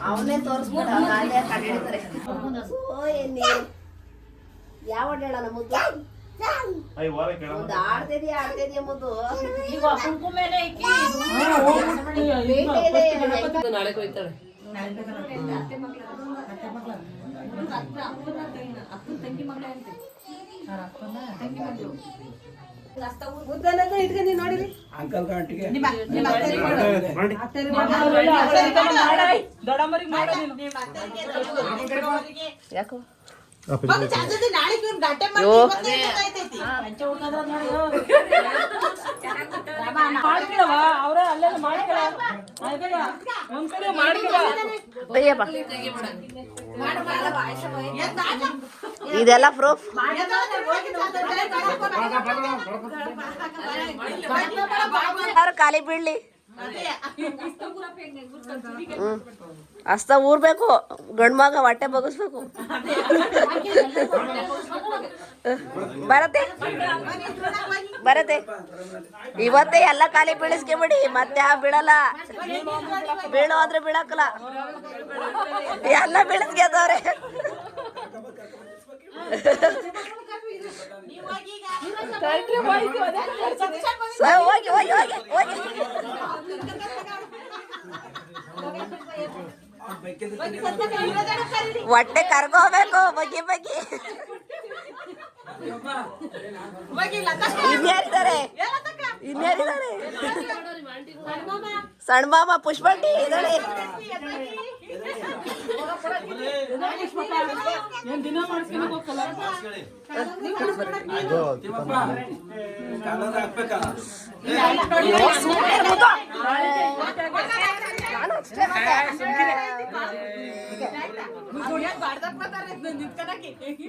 ಅವನ್ನೇ ತೋರಿಸ್ಬೇಡ ಕಂಡಿಡ್ತಾರೆ. ಯಾವ ಹೇಳೋಣ ಮುದ್ದು ಆಡ್ತಿದ್ಯಾ ಮುದ್ದು. ಈಗ ನಾಳೆ ಕೊಯ್ತಾಳೆ. ನೋಡಿರಿ ಅಂಕಲ್ ಗಂಟಿಗೆ ಯಾಕೋ ಇದೆಲ್ಲ ಪ್ರೂಫ್. ಖಾಲಿ ಬೀಳ್ಲಿ ಅಸ್ತ ಊರ್ಬೇಕು. ಗಂಡ್ ಮಗ ಹೊಟ್ಟೆ ಬಗಸ್ಬೇಕು. ಬರತ್ತೆ ಇವತ್ತೇ ಎಲ್ಲ ಖಾಲಿ ಬೀಳಿಸ್ಕೊಂಬಿಡಿ. ಮತ್ತೆ ಬೀಳಲ್ಲ. ಬೀಳೋ ಅಂದ್ರೆ ಬೀಳಕ್ಕಲ್ಲ. ಎಲ್ಲ ಬೀಳಿಸ್ಕೊಂಡವ್ರೆ. ಹೋಗಿ ಹೋಗಿ ಹೋಗಿ ಹೋಗಿ ಹೊಟ್ಟೆ ಕರ್ಗೋಬೇಕು. ಬಗ್ಗಿ ಬಗ್ಗಿ ಇನ್ಯಾರಿದ್ದಾರೆ? ಸಣ್ಣ ಮಾಮ ಪುಷ್ಪಂಟಿ ಇದ್ದಾಳೆ.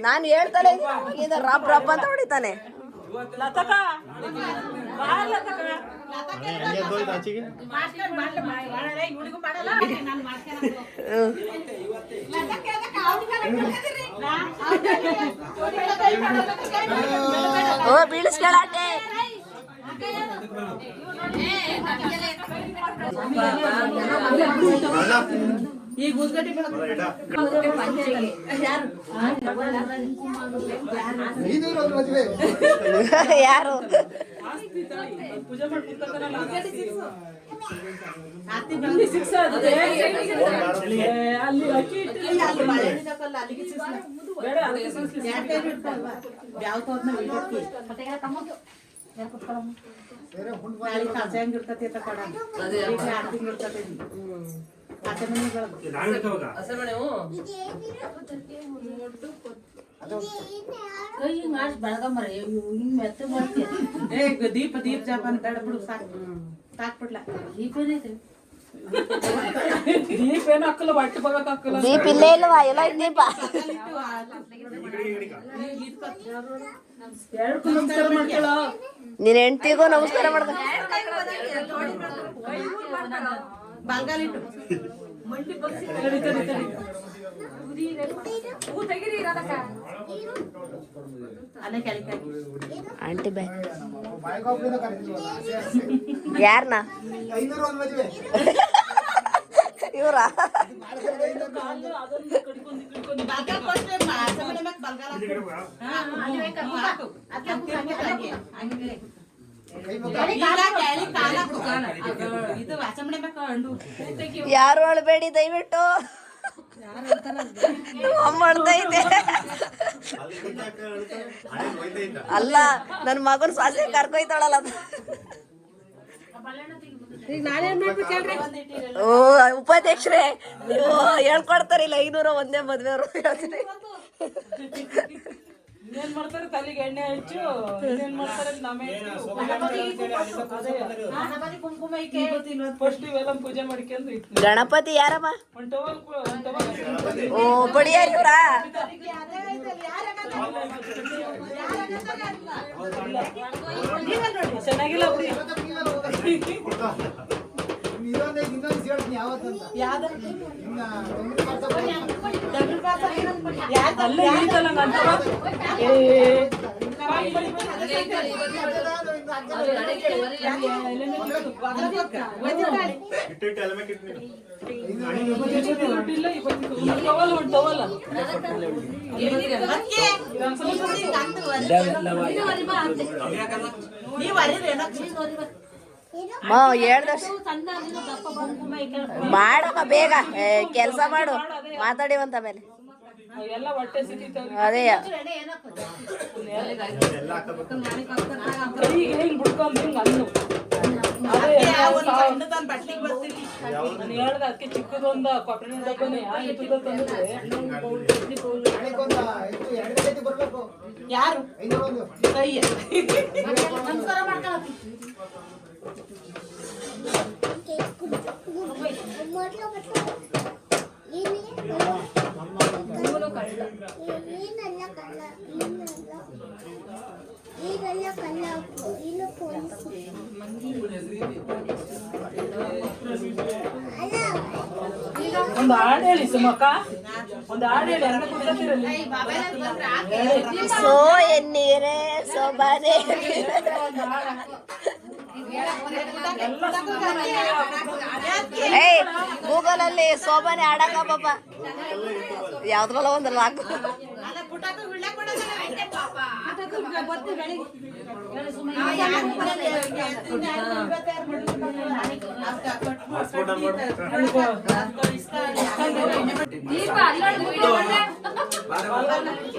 ನಾನು ಹೇಳ್ತಾನೆ ರಬ್ ರಬ್ ಅಂತ ಹೊಡಿತಾನೆ. ಓ ಬೀಳಿಸ್ಕೊಳ್ಳಾಟೆ. ಈಗ ಯಾರು ದೀಪ ದೀಪ ಜಾಪ ಅಂತ ಬಿಡು ಸಾಕು. ಸಾಕ್ಬಿಡ್ಲ ದೀಪ ದೀಪ ಏನು ಹಾಕಲ್ಲ. ಹೊಟ್ಟೆ ಬಗಕ್ ಹಾಕಲ್ಲ. ದೀಪ ಇಲ್ಲೇ ಇಲ್ವಾ? ಎಲ್ಲ ದೀಪ ನೀನ್ ಹೆಂಡತಿಗೂ ನಮಸ್ಕಾರ ಮಾಡ್ದ. ಆಂಟಿ ಬೈ ಯಾರನ್ನ ಇವ್ರ ಯಾರು ಅಳ್ಬೇಡಿ ದಯವಿಟ್ಟು. ಮಾಡ್ತೈತೆ ಅಲ್ಲ ನನ್ ಮಗನ್ ಸ್ವಾಸೆ ಕರ್ಕೊಯ್ತಾಳಲ್ಲ. ಓ ಉಪಾಧ್ಯಕ್ಷರೇ ನೀವು ಹೇಳ್ಕೊಡ್ತಾರಿಲ್ಲ 500 ಒಂದೇ ಮದ್ವೆಯವರು ಹೇಳ್ತೀನಿ. ಏನ್ ಮಾಡ್ತಾರೆ ತಲೆಗೆ ಎಣ್ಣೆ ಹಚ್ಚು. ಏನ್ ಮಾಡ್ತಾರೆ ಪೂಜೆ ಮಾಡ್ಕೊಂಡು ಗಣಪತಿ ಯಾರಮ್ಮ? ಓ ಬಡಿಯಾರ ಇವ್ರಾ? ಚೆನ್ನಾಗಿಲ್ಲ ಮಾಡಮ್ಮ ಬೇಗ ಕೆಲಸ ಮಾಡು ಮಾತಾಡಿವಂತ ಮೇಲೆ ಅದೇ ಅದಕ್ಕೆ ಚಿಕ್ಕದೊಂದ ಕೊಬ್ಬರಿ ಡಬ್ಬನೇ ಯಾರು ಒಂದು ಹಾಡು ಹೇಳಿ ಸುಮಕ್ಕ, ಒಂದು ಹಾಡು ಹೇಳಿ ಅನ್ನ ಕುಡ್ಕತ್ತಿರಲಿ. ಸೋ ಎನ್ನೀರೇ ಸೋಬಾನೆ ಏಯ್ ಗೂಗಲ್ ಅಲ್ಲಿ ಸೋಬಾನೆ ಆಡಕ ಪಾಪ ಯಾವ್ದ್ರಲ್ಲ ಒಂದಲ್ಲ ಹಾಕು.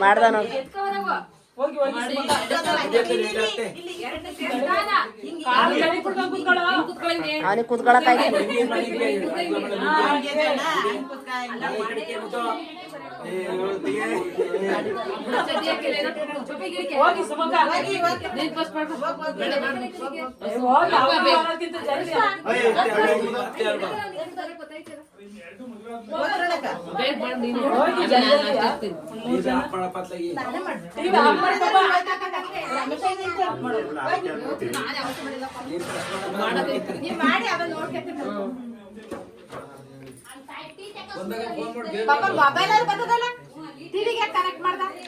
ಮಾಡ್ದ ನೋಡಿ ಹೋಗಿ ಹೋಗಿ ಅವನಿಗೆ ಕೂತ್ಕೊಳಕಾಯ್ತು. ಹೋಗಿ ಸುಮಕ್ಕ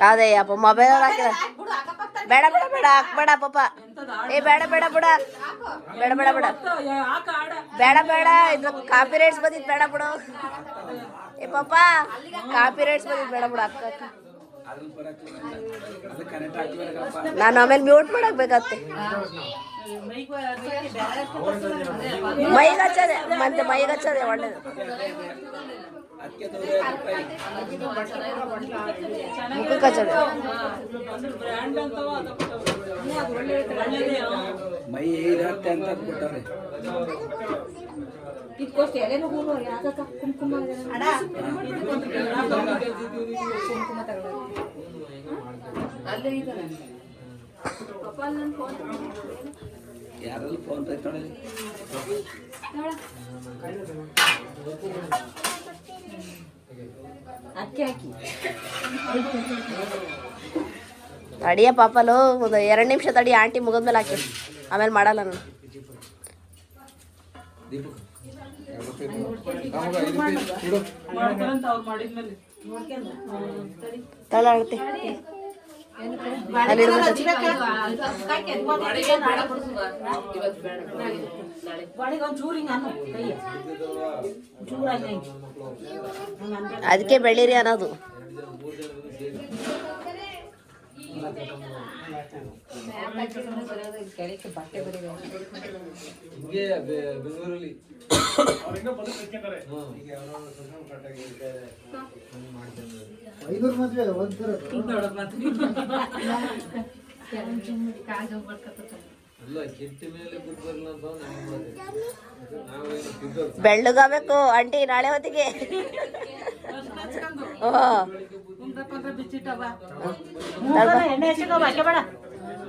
ಅದೇ ಅಪ್ಪ ಮೊಬೈಲ್ ಹಾಕಿದ ಬೇಡ ಬೇಡ ಬೇಡ ಹಾಕ್ಬೇಡ ಪಾಪ. ಏ ಬೇಡ ಬೇಡ ಬಿಡ ಬೇಡ ಬೇಡ ಬೇಡ ಬೇಡ ಬೇಡ ಇದು ಕಾಪಿ ರೈಟ್ಸ್ ಬಂದಿದ್ ಬೇಡ ಬಿಡು. ಏ ಪಾಪ ಕಾಪಿ ರೈಟ್ಸ್ ಬಂದಿದ್ ಬೇಡ ಬಿಡು ಅಕ್ಕ. ನಾನು ಆಮೇಲೆ ಮ್ಯೂಟ್ ಮಾಡಕ್ ಬೇಕಾಗುತ್ತೆ. ಮೈಗೆ ಹಚ್ಚದೆ ಮತ್ತೆ ಮೈಗೆ ಹಚ್ಚದೆ ಒಳ್ಳೇದು. ಮುಖಕ್ಕೆ ಹಚ್ಚದೆ ಮೈ ಇರತ್ತೆ ಅಂತ ಕೊಟ್ಟಾರೆ. ಯಾರಲ್ಲಿ ಫೋನ್ ತಗೊಳ್ಳಿ ತಡಿಯ ಪಾಪಲು ಒಂದು 2 ನಿಮಿಷ ತಡಿ. ಆಂಟಿ ಮುಗಿದ್ಮೇಲೆ ಹಾಕಿ ಆಮೇಲೆ ಮಾಡಲ್ಲ ನಾನು. ತಳಾಡ್ತಿ ಅದಕ್ಕೆ ಬೆಳೀರಿ ಅನ್ನೋದು. ಬೆಂಗಳೂರಲ್ಲಿ ಬೆಳ್ಳಗಾಗಬೇಕು ಆಂಟಿ ನಾಳೆ ಹೊತ್ತಿಗೆ.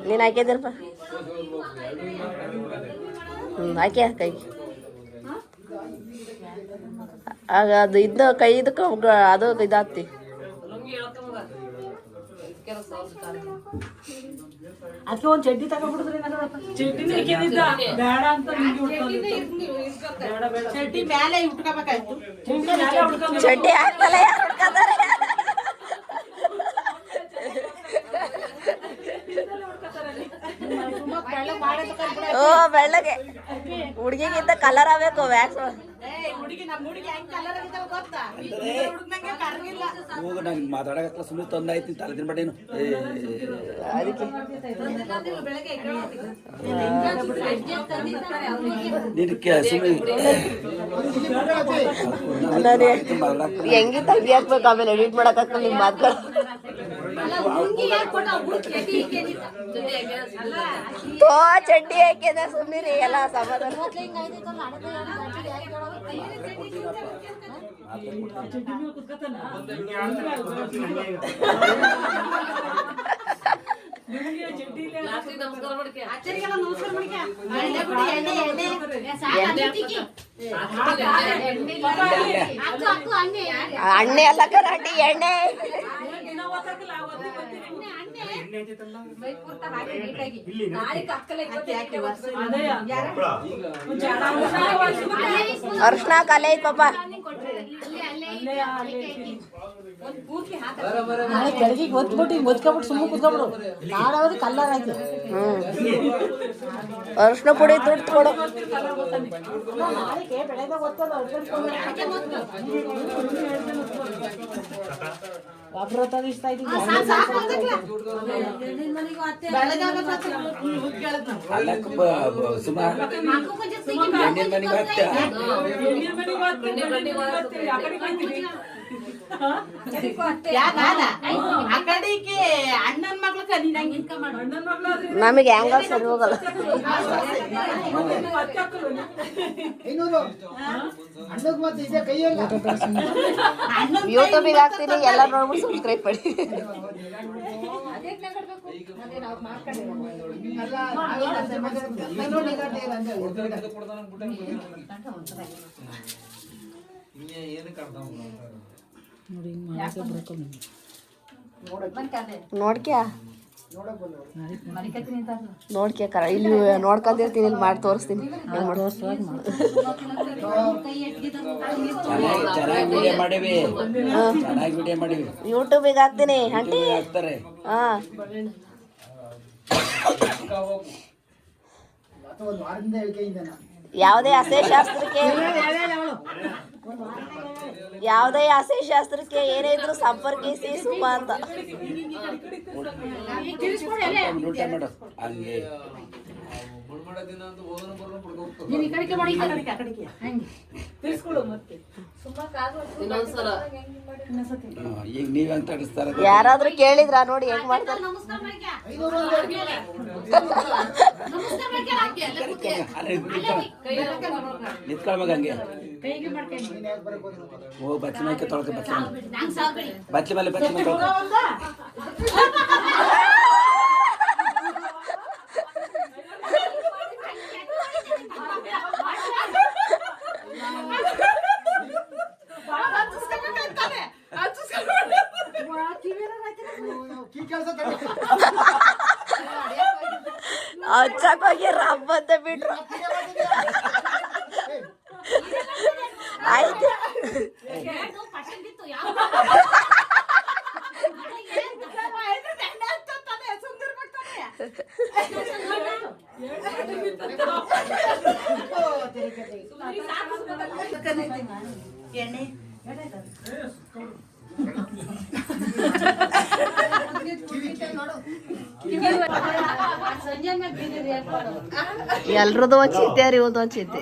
ನೀನು ಹಾಕಿದಿರಪ್ಪ. ಹಾಕಿ ಕೈ ಆಗ ಅದು ಇದ್ದು ಕೈ ಇದಕ್ಕೆ ಅದು ಇದಾಗ್ತಿ. ಅದಕ್ಕೆ ಒಂದು ಚಡ್ಡಿ ತಗೊಂಡ್ಬಿಡಿದ್ರಿ. ಬೇಡ ಅಂತ ಚಡ್ಡಿ ಮೇಲೆ ಉಟ್ಕೋಬೇಕಾಯ್ತು. ಚಡ್ಡಿ ಹಾಕ್ತಲ್ಲ ಯಾರು ಹುಡ್ಕೋತಾರೆ. ಓ ಬೆಳ್ಳಗೆ ಹುಡುಗಿಗಿಂತ ಕಲರ್ ಆಗ್ಬೇಕು ವ್ಯಾಕ್ಸ್ ಹೋಗ ನಂಗೆ ಮಾತಾಡಕತ್ತ ಸುಮ್ಮನೆ ತಂದಾಯ್ತು ತಲೆದಿನ ಬಡೇನು ಅದಕ್ಕೆ ಹೆಂಗಿ ತಂಗಿ ಹಾಕ್ಬೇಕು ಆಮೇಲೆ ಎಡಿಟ್ ಮಾಡಕ್ ಆಗ್ತದೆ ನಿಮ್ ಮಾತುಗಳು ತೋ ಚಡ್ಡಿ ಹಾಕಿದ ಸುಮ್ಮನೆ ಎಲ್ಲ ಸಮಾಧಾನ ಅಣ್ಣೆ ಅಲ್ಲ ಕರಾಟಿ ಎಣ್ಣೆ ಅರ್ಶನ ಕಲೆ ಐತ್ ಪಾಪ ಕೆಳಗೆ ಒತ್ಬಿಟ್ಟು ಒತ್ಕೊಬಿಟ್ಟು ಸುಮ್ಮನೆ ಕುತ್ಕೊಬಿಡು ನಾಳೆ ಕಲ್ಲರ್ ಆಯ್ತು ಅರ್ಶನ ಪುಡಿ ದುಡ್ಡು ಕೊಡು ನಮಗೆ ಹ್ಯಾಂಗಲ್ ಸರಿ ಹೋಗಲ್ಲ ಯೂಟ್ಯೂಬಿಗೆ ಹಾಕ್ತೀನಿ ಎಲ್ಲ ನೋಡ್ಬಿಟ್ಟು ಸಬ್ಸ್ಕ್ರೈಬ್ ಮಾಡಿ ನೋಡ್ಕ್ಯಾ ನೋಡ್ಕ್ಯಾಕರ ಇಲ್ಲಿ ನೋಡ್ಕೊಂಡಿರ್ತೀನಿ ಇಲ್ಲಿ ಮಾಡಿ ತೋರಿಸ್ತೀನಿ ಯೂಟ್ಯೂಬಿಗೆ ಹಾಕ್ತೀನಿ ಆಂಟಿ ಹಾ ಯಾವುದೇ ಆಸೆ ಶಾಸ್ತ್ರಕ್ಕೆ ಏನೇ ಇದ್ರು ಸಂಪರ್ಕಿಸಿ ಸುಮಾ ಅಂತ ಯಾರಾದ್ರೂ ಕೇಳಿದ್ರ ನೋಡಿ ಹೆಂಗ್ ಮಾಡ್ತಾರೆ ನಿಂತ್ಕೊಳ್ಬೇಕಂಗೆ ಓ ಬಚ್ಚಿ ಮೈಕೆ ತೊಳ್ಕ ಬಚ್ಚಿ ಮೇಲೆ ಹಚ್ಚಕ್ ಹೋಗಿ ರಬ್ಬ ಅಂತ ಬಿಟ್ರು ಆಯ್ತು ಎಲ್ರದ್ದು ಒಂದ್ ಚಿತ್ತೆ ರೀ ಒಂದ್ ಚಿತ್ತೆ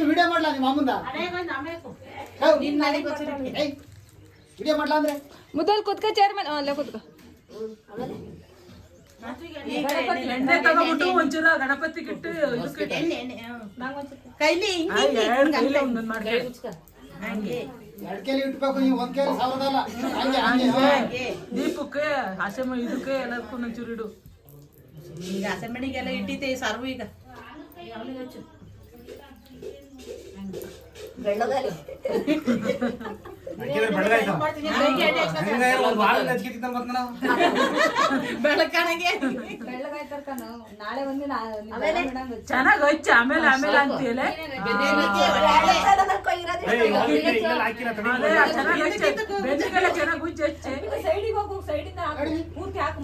ವಿಡಿಯೋ ಮಾಡ್ಲಾ ನಿಮ್ಮ ಅಮ್ಮಂದ ವಿಡಿಯೋ ಮಾಡ್ಲಾ ಅಂದ್ರೆ ಮುದ್ದಲ್ ಕುತ್ಕ ಚೇರ್ಮನ್ ಅಲ್ಲೇ ಕುತ್ಕ ಎಣ್ಣೆ ತಗೊಂಡ್ಬಿಟ್ಟು ಒಂಚೂರ ಗಣಪತಿ ಕಿಟ್ಟು ಕೈಲಿ ಎಡ್ಕೆಲಿ ಇಟ್ಬೇಕು ನೀವು ಒಂದ್ ಕೇಳಿ ಸಾವಿರದಲ್ಲ ದೀಪಕ್ಕೆ ಹಸೆ ಇದಕ್ಕೆ ಎಲ್ಲದಕ್ಕೂ ಒಂಚೂರು ಇಡು ಈಗ ಹಸೆ ಮಣಿಗೆಲ್ಲ ಇಟ್ಟಿದ್ದೆ ಸರ್ವು ಈಗ ಬೆಳ್ಳಗಾಲಿ ಚೆನ್ನಾಗಿ ಹೋಯ್ತು ಆಮೇಲೆ ಆಮೇಲೆ ಅಂತೀಯಲ್ಲ ಬೆನ್ನಿಗೆಲ್ಲ ಚೆನ್ನಾಗಿ ಉಜ್ಜಿ ಹಚ್ಚಿ ಸೈಡಿಗೆ ಹೋಗು ಸೈಡಿಂದ ಪೂರ್ತಿ ಹಾಕು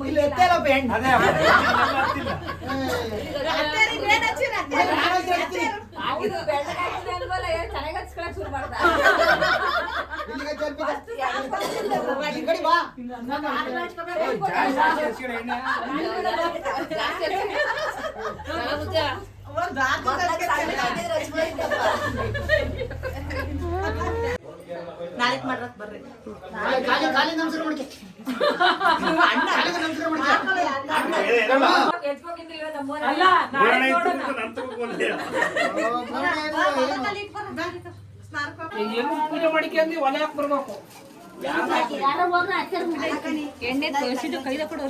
ನಾಳೆಕ್ ಮಾಡ್ರಕ್ ಬರ್ರಿ ಖಾಲಿ ನಮಸ್ಕಾರ ಮಾಡ್ಕೆ ಅಲ್ಲ ನಾಳೆ ನೋಡೋಣ ಪೂಜೆ ಮಾಡಿಕೆ ಒಲೆ ಹಾಕಿ ಬರ್ಬೇಕು ಎಣ್ಣೆ ತೋರಿಸಿದ್ದು ಕೈದ ಕೊಡು